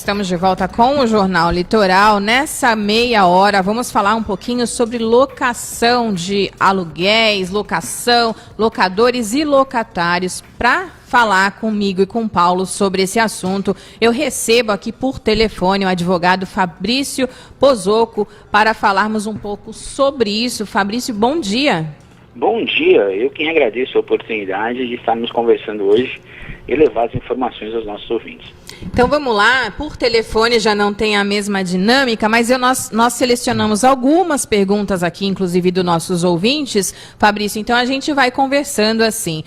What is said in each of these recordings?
Estamos de volta com o Jornal Litoral. Nessa meia hora, vamos falar um pouquinho sobre locação de aluguéis, locação, locadores e locatários. Para falar comigo e com o Paulo sobre esse assunto, eu recebo aqui por telefone o advogado Fabrício Pozzocco para falarmos um pouco sobre isso. Fabrício, bom dia. Bom dia, eu quem agradeço a oportunidade de estarmos conversando hoje e levar as informações aos nossos ouvintes. Então vamos lá, por telefone já não tem a mesma dinâmica, mas nós selecionamos algumas perguntas aqui, inclusive dos nossos ouvintes, Fabrício, então a gente vai conversando assim.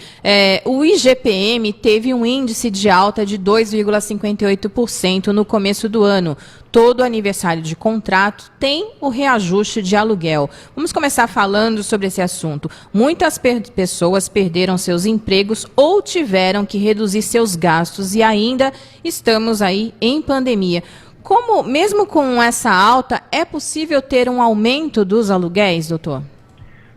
O IGPM teve um índice de alta de 2,58% no começo do ano. Todo aniversário de contrato tem o reajuste de aluguel. Vamos começar falando sobre esse assunto. Muitas pessoas perderam seus empregos ou tiveram que reduzir seus gastos e ainda estamos aí em pandemia. Como, mesmo com essa alta, é possível ter um aumento dos aluguéis, doutor?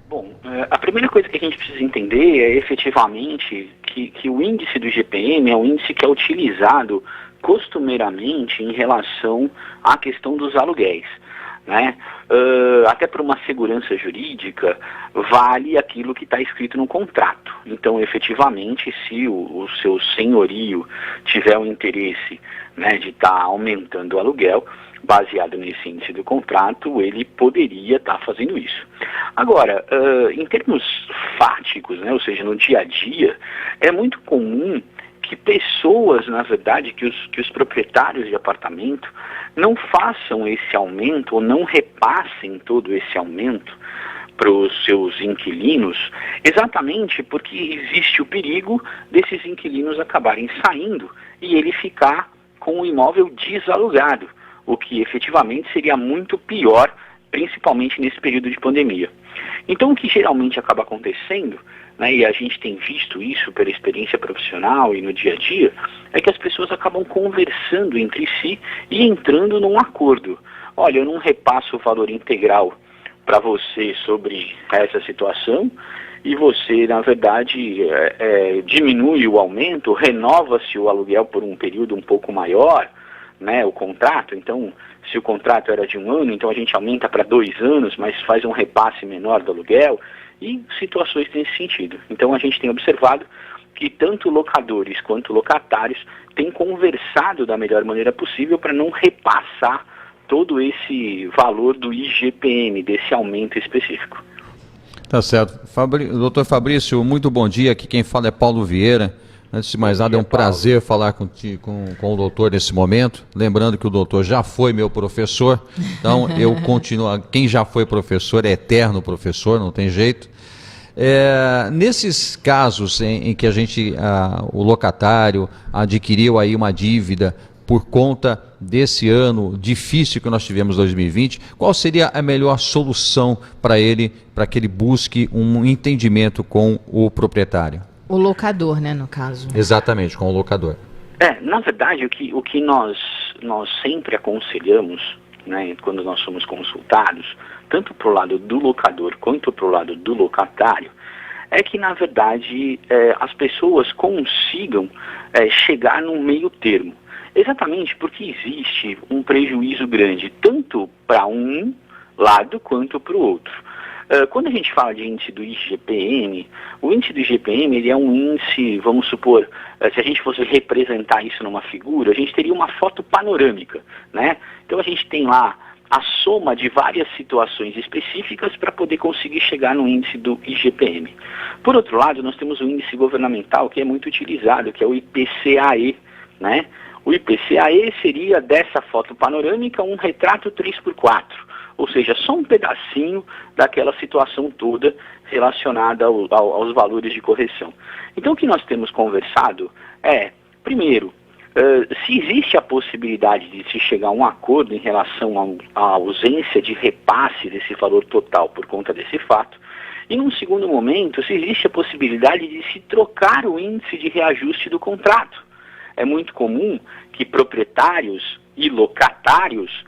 Bom, a primeira coisa que a gente precisa entender é efetivamente que o índice do IGPM é um índice que é utilizado costumeiramente em relação à questão dos aluguéis, né? Até por uma segurança jurídica, vale aquilo que está escrito no contrato. Então, efetivamente, se o seu senhorio tiver o interesse, né, de estar aumentando o aluguel, baseado nesse índice do contrato, ele poderia estar fazendo isso. Agora, em termos fáticos, né, ou seja, no dia a dia, é muito comum que pessoas, na verdade, que os proprietários de apartamento não façam esse aumento ou não repassem todo esse aumento para os seus inquilinos, exatamente porque existe o perigo desses inquilinos acabarem saindo e ele ficar com o imóvel desalugado, o que efetivamente seria muito pior, principalmente nesse período de pandemia. Então, o que geralmente acaba acontecendo, né, e a gente tem visto isso pela experiência profissional e no dia a dia, é que as pessoas acabam conversando entre si e entrando num acordo. Olha, eu não repasso o valor integral para você sobre essa situação e você, na verdade, diminui o aumento, renova-se o aluguel por um período um pouco maior, né, o contrato. Então, se o contrato era de 1 ano, então a gente aumenta para 2 anos, mas faz um repasse menor do aluguel e situações nesse sentido. Então a gente tem observado que tanto locadores quanto locatários têm conversado da melhor maneira possível para não repassar todo esse valor do IGPM, desse aumento específico. Tá certo. Doutor Fabrício, muito bom dia. Aqui quem fala é Paulo Vieira. Antes de mais nada, é um prazer falar com o doutor nesse momento. Lembrando que o doutor já foi meu professor, então eu continuo. Quem já foi professor é eterno professor, não tem jeito. Nesses casos em que o locatário adquiriu aí uma dívida por conta desse ano difícil que nós tivemos em 2020, qual seria a melhor solução para que ele busque um entendimento com o proprietário? O locador, né, no caso. Exatamente, com o locador. Na verdade, o que nós sempre aconselhamos, né, quando nós somos consultados, tanto para o lado do locador quanto para o lado do locatário, é que, na verdade, as pessoas consigam chegar num meio termo. Exatamente porque existe um prejuízo grande, tanto para um lado quanto para o outro. Quando a gente fala de índice do IGPM, o índice do IGPM ele é um índice, vamos supor, se a gente fosse representar isso numa figura, a gente teria uma foto panorâmica, né? Então a gente tem lá a soma de várias situações específicas para poder conseguir chegar no índice do IGPM. Por outro lado, nós temos um índice governamental que é muito utilizado, que é o IPCAE, né? O IPCAE seria dessa foto panorâmica um retrato 3x4. Ou seja, só um pedacinho daquela situação toda relacionada aos valores de correção. Então, o que nós temos conversado é, primeiro, se existe a possibilidade de se chegar a um acordo em relação à ausência de repasse desse valor total por conta desse fato, e num segundo momento, se existe a possibilidade de se trocar o índice de reajuste do contrato. É muito comum que proprietários e locatários,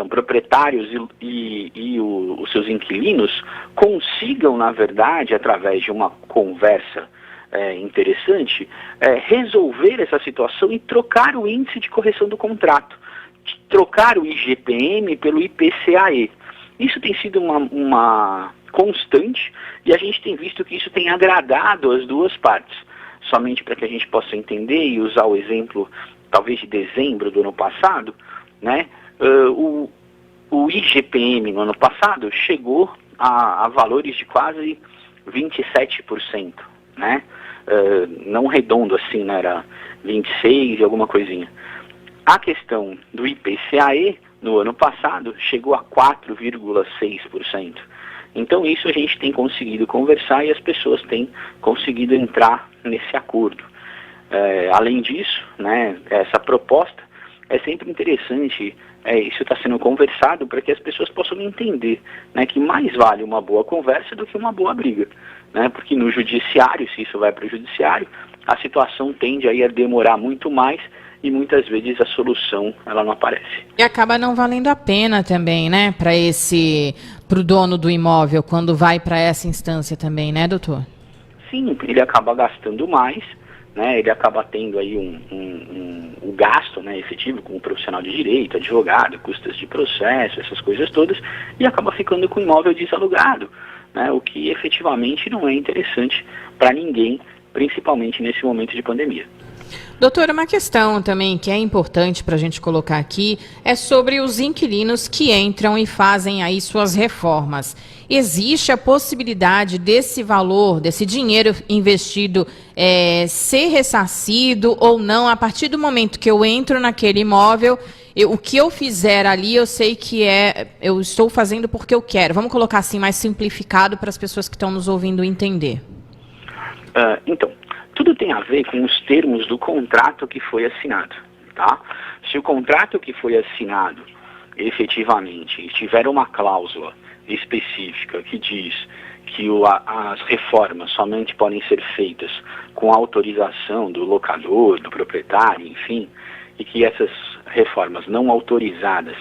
proprietários e os seus inquilinos consigam, na verdade, através de uma conversa interessante resolver essa situação e trocar o índice de correção do contrato, trocar o IGPM pelo IPCAE. Isso tem sido uma constante e a gente tem visto que isso tem agradado as duas partes. Somente para que a gente possa entender e usar o exemplo, talvez de dezembro do ano passado, né? O IGPM no ano passado chegou a valores de quase 27%, né? Não redondo assim, né? Era 26 e alguma coisinha. A questão do IPCAE no ano passado chegou a 4,6%. Então isso a gente tem conseguido conversar e as pessoas têm conseguido entrar nesse acordo. Além disso, né, essa proposta é sempre interessante, isso está sendo conversado para que as pessoas possam entender, né, que mais vale uma boa conversa do que uma boa briga. Né, porque no judiciário, se isso vai para o judiciário, a situação tende aí a demorar muito mais e muitas vezes a solução ela não aparece. E acaba não valendo a pena também, né, para o dono do imóvel, quando vai para essa instância também, né, doutor? Sim, ele acaba gastando mais, né, ele acaba tendo aí um gasto, né, efetivo com o profissional de direito, advogado, custas de processo, essas coisas todas, e acaba ficando com o imóvel desalugado, né, o que efetivamente não é interessante para ninguém, principalmente nesse momento de pandemia. Doutora, uma questão também que é importante para a gente colocar aqui é sobre os inquilinos que entram e fazem aí suas reformas. Existe a possibilidade desse valor, desse dinheiro investido ser ressarcido ou não? A partir do momento que eu entro naquele imóvel, o que eu fizer ali, eu sei que eu estou fazendo porque eu quero. Vamos colocar assim mais simplificado para as pessoas que estão nos ouvindo entender. Então, tudo tem a ver com os termos do contrato que foi assinado, tá? Se o contrato que foi assinado efetivamente tiver uma cláusula específica que diz que as reformas somente podem ser feitas com autorização do locador, do proprietário, enfim, e que essas reformas não autorizadas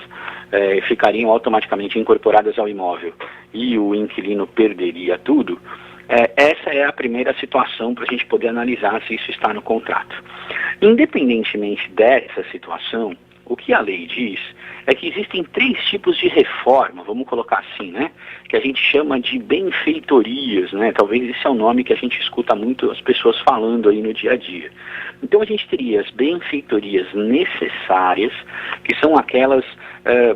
ficariam automaticamente incorporadas ao imóvel e o inquilino perderia tudo, essa é a primeira situação para a gente poder analisar se isso está no contrato. Independentemente dessa situação, o que a lei diz é que existem 3 tipos de reforma, vamos colocar assim, né? Que a gente chama de benfeitorias, né? Talvez esse é o nome que a gente escuta muito as pessoas falando aí no dia a dia. Então a gente teria as benfeitorias necessárias, que são aquelas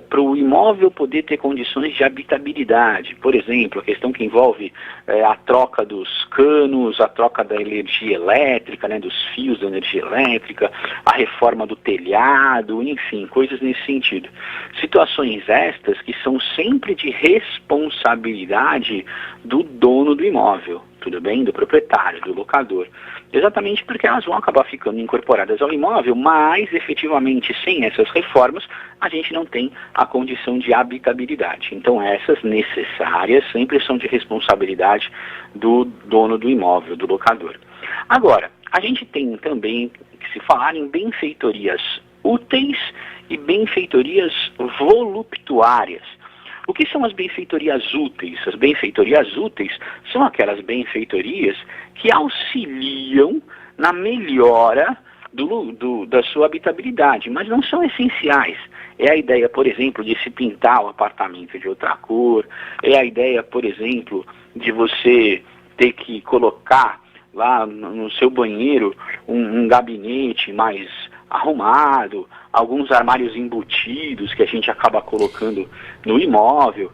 para o imóvel poder ter condições de habitabilidade. Por exemplo, a questão que envolve a troca dos canos, a troca da energia elétrica, né, dos fios da energia elétrica, a reforma do telhado, enfim, coisas nesse sentido. Situações estas que são sempre de responsabilidade do dono do imóvel, tudo bem? Do proprietário, do locador. Exatamente porque elas vão acabar ficando incorporadas ao imóvel, mas efetivamente sem essas reformas a gente não tem a condição de habitabilidade. Então essas necessárias sempre são de responsabilidade do dono do imóvel, do locador. Agora, a gente tem também que se falar em benfeitorias úteis e benfeitorias voluptuárias. O que são as benfeitorias úteis? As benfeitorias úteis são aquelas benfeitorias que auxiliam na melhora da sua habitabilidade, mas não são essenciais. É a ideia, por exemplo, de se pintar o apartamento de outra cor, é a ideia, por exemplo, de você ter que colocar lá no seu banheiro um gabinete mais arrumado, alguns armários embutidos que a gente acaba colocando no imóvel.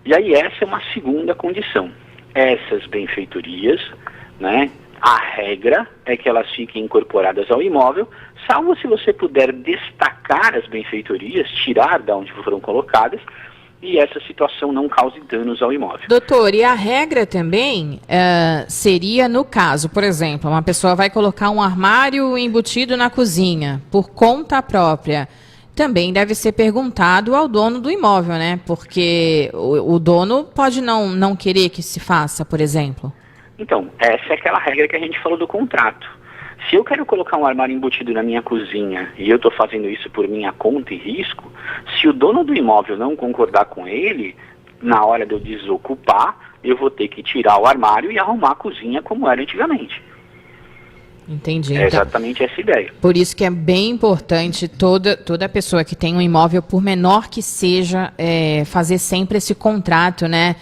E aí essa é uma segunda condição. Essas benfeitorias, né, a regra é que elas fiquem incorporadas ao imóvel, salvo se você puder destacar as benfeitorias, tirar de onde foram colocadas, e essa situação não cause danos ao imóvel. Doutor, e a regra também seria no caso, por exemplo, uma pessoa vai colocar um armário embutido na cozinha por conta própria. Também deve ser perguntado ao dono do imóvel, né? Porque o dono pode não querer que se faça, por exemplo. Então, essa é aquela regra que a gente falou do contrato. Se eu quero colocar um armário embutido na minha cozinha e eu estou fazendo isso por minha conta e risco, se o dono do imóvel não concordar com ele, na hora de eu desocupar, eu vou ter que tirar o armário e arrumar a cozinha como era antigamente. Entendi. É Então, exatamente essa ideia. por isso que é bem importante toda pessoa que tem um imóvel, por menor que seja, fazer sempre esse contrato, né?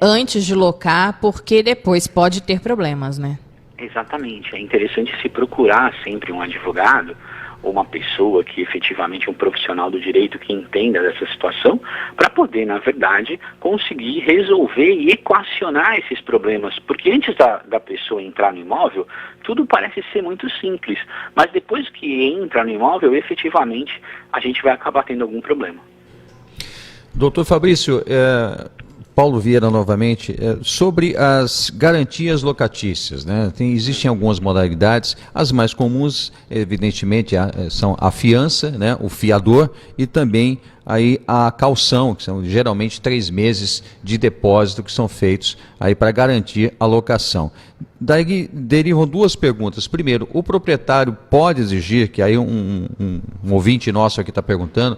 Antes de locar, porque depois pode ter problemas, né? Exatamente. É interessante se procurar sempre um advogado ou uma pessoa que efetivamente é um profissional do direito que entenda dessa situação, para poder, na verdade, conseguir resolver e equacionar esses problemas. Porque antes da pessoa entrar no imóvel, tudo parece ser muito simples, mas depois que entra no imóvel, efetivamente, a gente vai acabar tendo algum problema. Doutor Fabrício, Paulo Vieira novamente, sobre as garantias locatícias, né? Existem algumas modalidades, as mais comuns, evidentemente, são a fiança, né? O fiador e também aí a caução, que são geralmente 3 meses de depósito que são feitos aí para garantir a locação. Daí derivam 2 perguntas. Primeiro, o proprietário pode exigir, que aí um ouvinte nosso aqui está perguntando,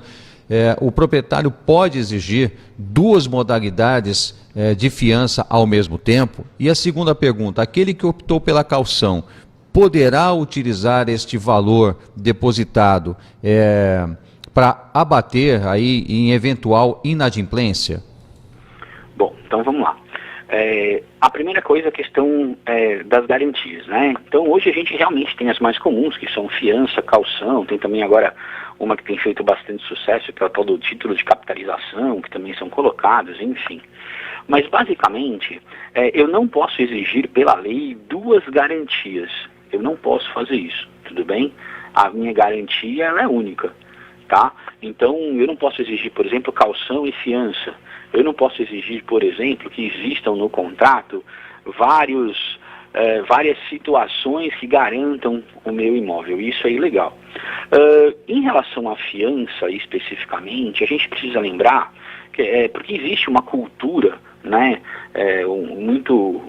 o proprietário pode exigir 2 modalidades de fiança ao mesmo tempo? E a segunda pergunta, aquele que optou pela caução poderá utilizar este valor depositado para abater aí em eventual inadimplência? Bom, então vamos lá. A primeira coisa é a questão das garantias, né? Então hoje a gente realmente tem as mais comuns, que são fiança, caução, tem também agora uma que tem feito bastante sucesso, que é o tal do título de capitalização, que também são colocados, enfim. Mas basicamente, eu não posso exigir pela lei 2 garantias. Eu não posso fazer isso, tudo bem? A minha garantia ela é única, tá? Então eu não posso exigir, por exemplo, caução e fiança. Eu não posso exigir, por exemplo, que existam no contrato várias situações que garantam o meu imóvel. Isso é ilegal. Em relação à fiança especificamente, a gente precisa lembrar que porque existe uma cultura, né, muito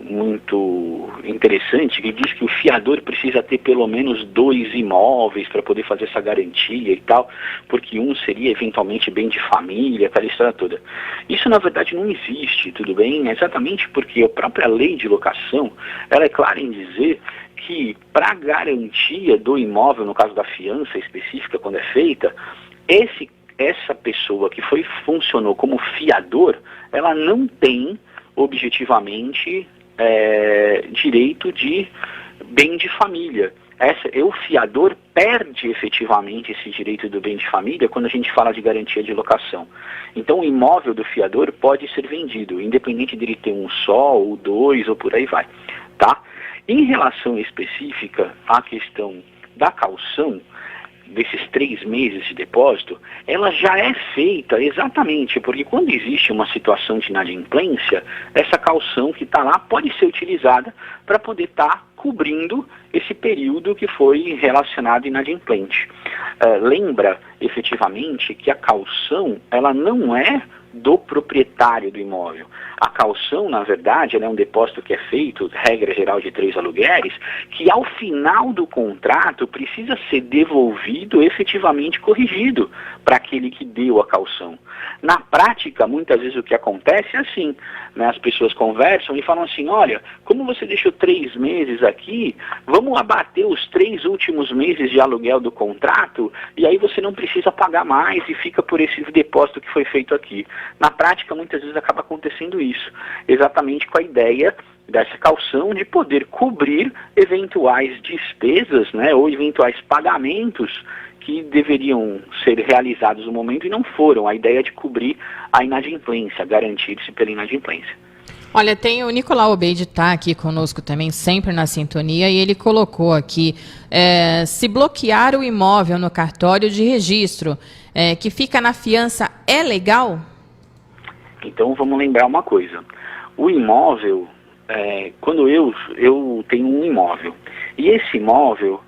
interessante, que diz que o fiador precisa ter pelo menos 2 imóveis para poder fazer essa garantia e tal, porque um seria eventualmente bem de família, aquela história toda. Isso na verdade não existe, tudo bem? Exatamente porque a própria lei de locação, ela é clara em dizer que para garantia do imóvel, no caso da fiança específica, quando é feita, essa pessoa que funcionou como fiador, ela não tem objetivamente direito de bem de família. O fiador perde efetivamente esse direito do bem de família quando a gente fala de garantia de locação. Então o imóvel do fiador pode ser vendido, independente dele ter um só, ou 2, ou por aí vai, tá? Em relação específica à questão da caução, desses 3 meses de depósito, ela já é feita exatamente, porque quando existe uma situação de inadimplência, essa caução que está lá pode ser utilizada para poder estar cobrindo esse período que foi relacionado inadimplente. Lembra, efetivamente, que a caução, ela não é do proprietário do imóvel. A caução, na verdade, ela é um depósito que é feito, regra geral de 3 aluguéis, que ao final do contrato precisa ser devolvido efetivamente corrigido para aquele que deu a caução. Na prática, muitas vezes o que acontece é assim, né? As pessoas conversam e falam assim, olha, como você deixou 3 meses aqui, vamos abater os 3 últimos meses de aluguel do contrato e aí você não precisa pagar mais e fica por esse depósito que foi feito aqui. Na prática, muitas vezes acaba acontecendo isso, exatamente com a ideia dessa caução de poder cobrir eventuais despesas, né, ou eventuais pagamentos que deveriam ser realizados no momento e não foram. A ideia de cobrir a inadimplência, garantir-se pela inadimplência. Olha, tem o Nicolau Obeide está aqui conosco também, sempre na sintonia, e ele colocou aqui, se bloquear o imóvel no cartório de registro, que fica na fiança, é legal? Então vamos lembrar uma coisa. O imóvel, quando eu tenho um imóvel, e esse imóvel,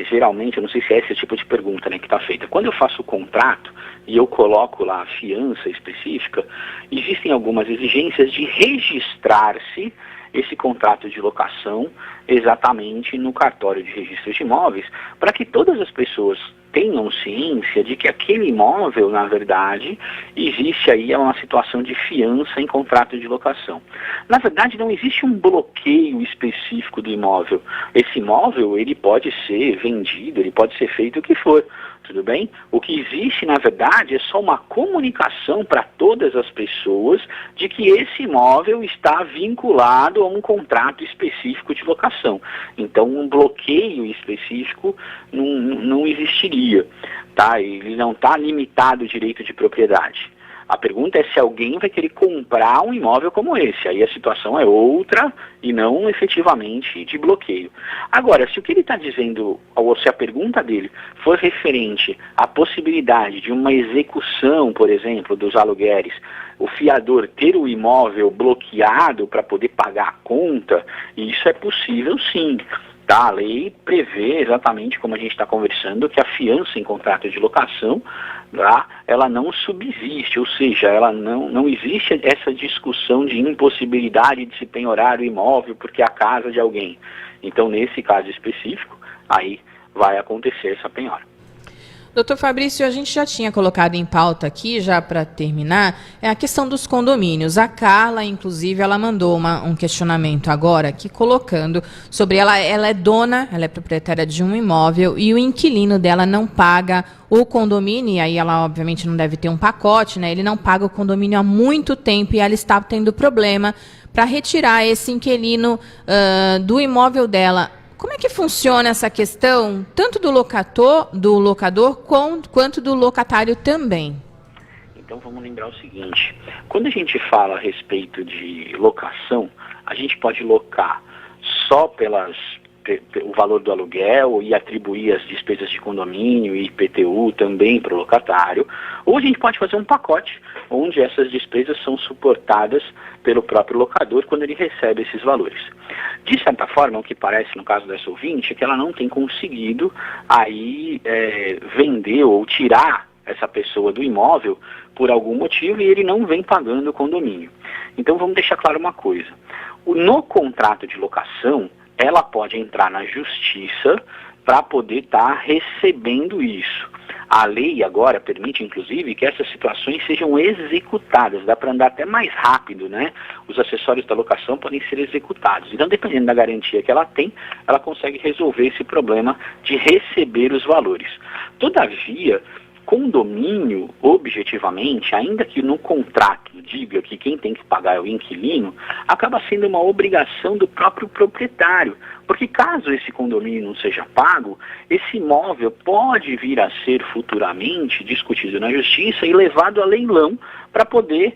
geralmente, eu não sei se é esse tipo de pergunta, né, que está feita. Quando eu faço o contrato e eu coloco lá a fiança específica, existem algumas exigências de registrar-se esse contrato de locação exatamente no cartório de registro de imóveis, para que todas as pessoas tenham ciência de que aquele imóvel, na verdade, existe aí uma situação de fiança em contrato de locação. Na verdade, não existe um bloqueio específico do imóvel. Esse imóvel, ele pode ser vendido, ele pode ser feito o que for. Tudo bem? O que existe, na verdade, é só uma comunicação para todas as pessoas de que esse imóvel está vinculado a um contrato específico de locação. Então, um bloqueio específico não existiria, tá? Ele não está limitado ao direito de propriedade. A pergunta é se alguém vai querer comprar um imóvel como esse. Aí a situação é outra e não efetivamente de bloqueio. Agora, se o que ele está dizendo, ou se a pergunta dele for referente à possibilidade de uma execução, por exemplo, dos aluguéis, o fiador ter o imóvel bloqueado para poder pagar a conta, isso é possível sim. Tá? A lei prevê exatamente como a gente está conversando que a fiança em contrato de locação, tá? Ela não subsiste, ou seja, ela não existe essa discussão de impossibilidade de se penhorar o imóvel porque é a casa de alguém. Então, nesse caso específico, aí vai acontecer essa penhora. Doutor Fabrício, a gente já tinha colocado em pauta aqui, já para terminar, é a questão dos condomínios. A Carla, inclusive, ela mandou um questionamento agora aqui, colocando sobre ela é dona, ela é proprietária de um imóvel e o inquilino dela não paga o condomínio, e aí ela obviamente não deve ter um pacote, né? Ele não paga o condomínio há muito tempo e ela está tendo problema para retirar esse inquilino do imóvel dela. Como é que funciona essa questão, tanto do locador quanto do locatário também? Então vamos lembrar o seguinte, quando a gente fala a respeito de locação, a gente pode locar só o valor do aluguel e atribuir as despesas de condomínio e IPTU também para o locatário, ou a gente pode fazer um pacote onde essas despesas são suportadas pelo próprio locador quando ele recebe esses valores. De certa forma, o que parece no caso dessa ouvinte é que ela não tem conseguido aí vender ou tirar essa pessoa do imóvel por algum motivo e ele não vem pagando o condomínio. Então vamos deixar claro uma coisa, no contrato de locação, ela pode entrar na justiça para poder estar recebendo isso. A lei agora permite, inclusive, que essas situações sejam executadas. Dá para andar até mais rápido, né? Os acessórios da locação podem ser executados. Então, dependendo da garantia que ela tem, ela consegue resolver esse problema de receber os valores. Todavia, condomínio, objetivamente, ainda que no contrato diga que quem tem que pagar é o inquilino, acaba sendo uma obrigação do próprio proprietário. Porque caso esse condomínio não seja pago, esse imóvel pode vir a ser futuramente discutido na justiça e levado a leilão para poder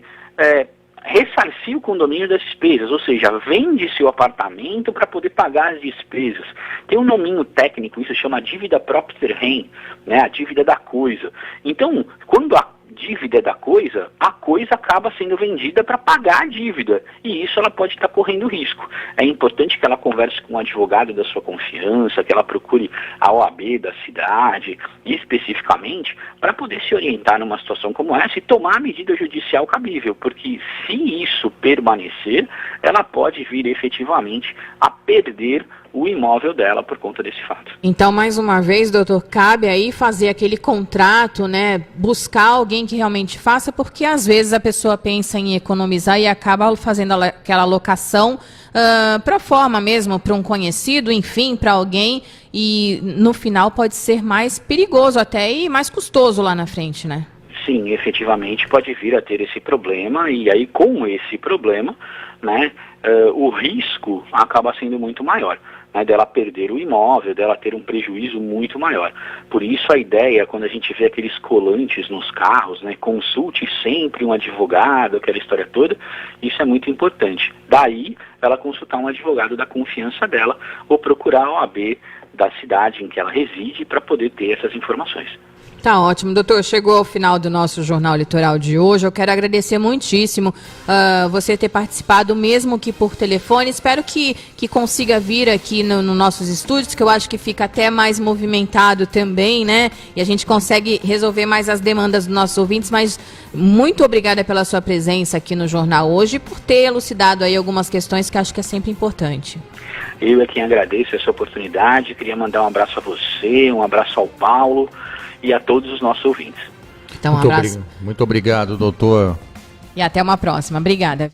ressarcir o condomínio das despesas, ou seja, vende-se o apartamento para poder pagar as despesas. Tem um nominho técnico, isso chama dívida propter rem, né, a dívida da coisa. Então, quando a dívida é da coisa, a coisa acaba sendo vendida para pagar a dívida, e isso ela pode estar correndo risco. É importante que ela converse com um advogado da sua confiança, que ela procure a OAB da cidade, especificamente, para poder se orientar numa situação como essa e tomar a medida judicial cabível, porque se isso permanecer, ela pode vir efetivamente a perder o imóvel dela por conta desse fato. Então, mais uma vez, doutor, cabe aí fazer aquele contrato, né? Buscar alguém que realmente faça, porque às vezes a pessoa pensa em economizar e acaba fazendo aquela alocação para forma mesmo, para um conhecido, enfim, para alguém, e no final pode ser mais perigoso até e mais custoso lá na frente, né? Sim, efetivamente pode vir a ter esse problema, e aí com esse problema, né, o risco acaba sendo muito maior, né, dela perder o imóvel, dela ter um prejuízo muito maior. Por isso a ideia, quando a gente vê aqueles colantes nos carros, né, consulte sempre um advogado, aquela história toda, isso é muito importante. Daí ela consultar um advogado da confiança dela ou procurar a OAB da cidade em que ela reside para poder ter essas informações. Tá ótimo, doutor. Chegou ao final do nosso Jornal Litoral de hoje. Eu quero agradecer muitíssimo você ter participado, mesmo que por telefone. Espero que consiga vir aqui no nossos estúdios, que eu acho que fica até mais movimentado também, né? E a gente consegue resolver mais as demandas dos nossos ouvintes. Mas muito obrigada pela sua presença aqui no Jornal hoje e por ter elucidado aí algumas questões que acho que é sempre importante. Eu é quem agradeço essa oportunidade. Queria mandar um abraço a você, um abraço ao Paulo. e a todos os nossos ouvintes. Então, um abraço. Muito obrigado, doutor. E até uma próxima. Obrigada.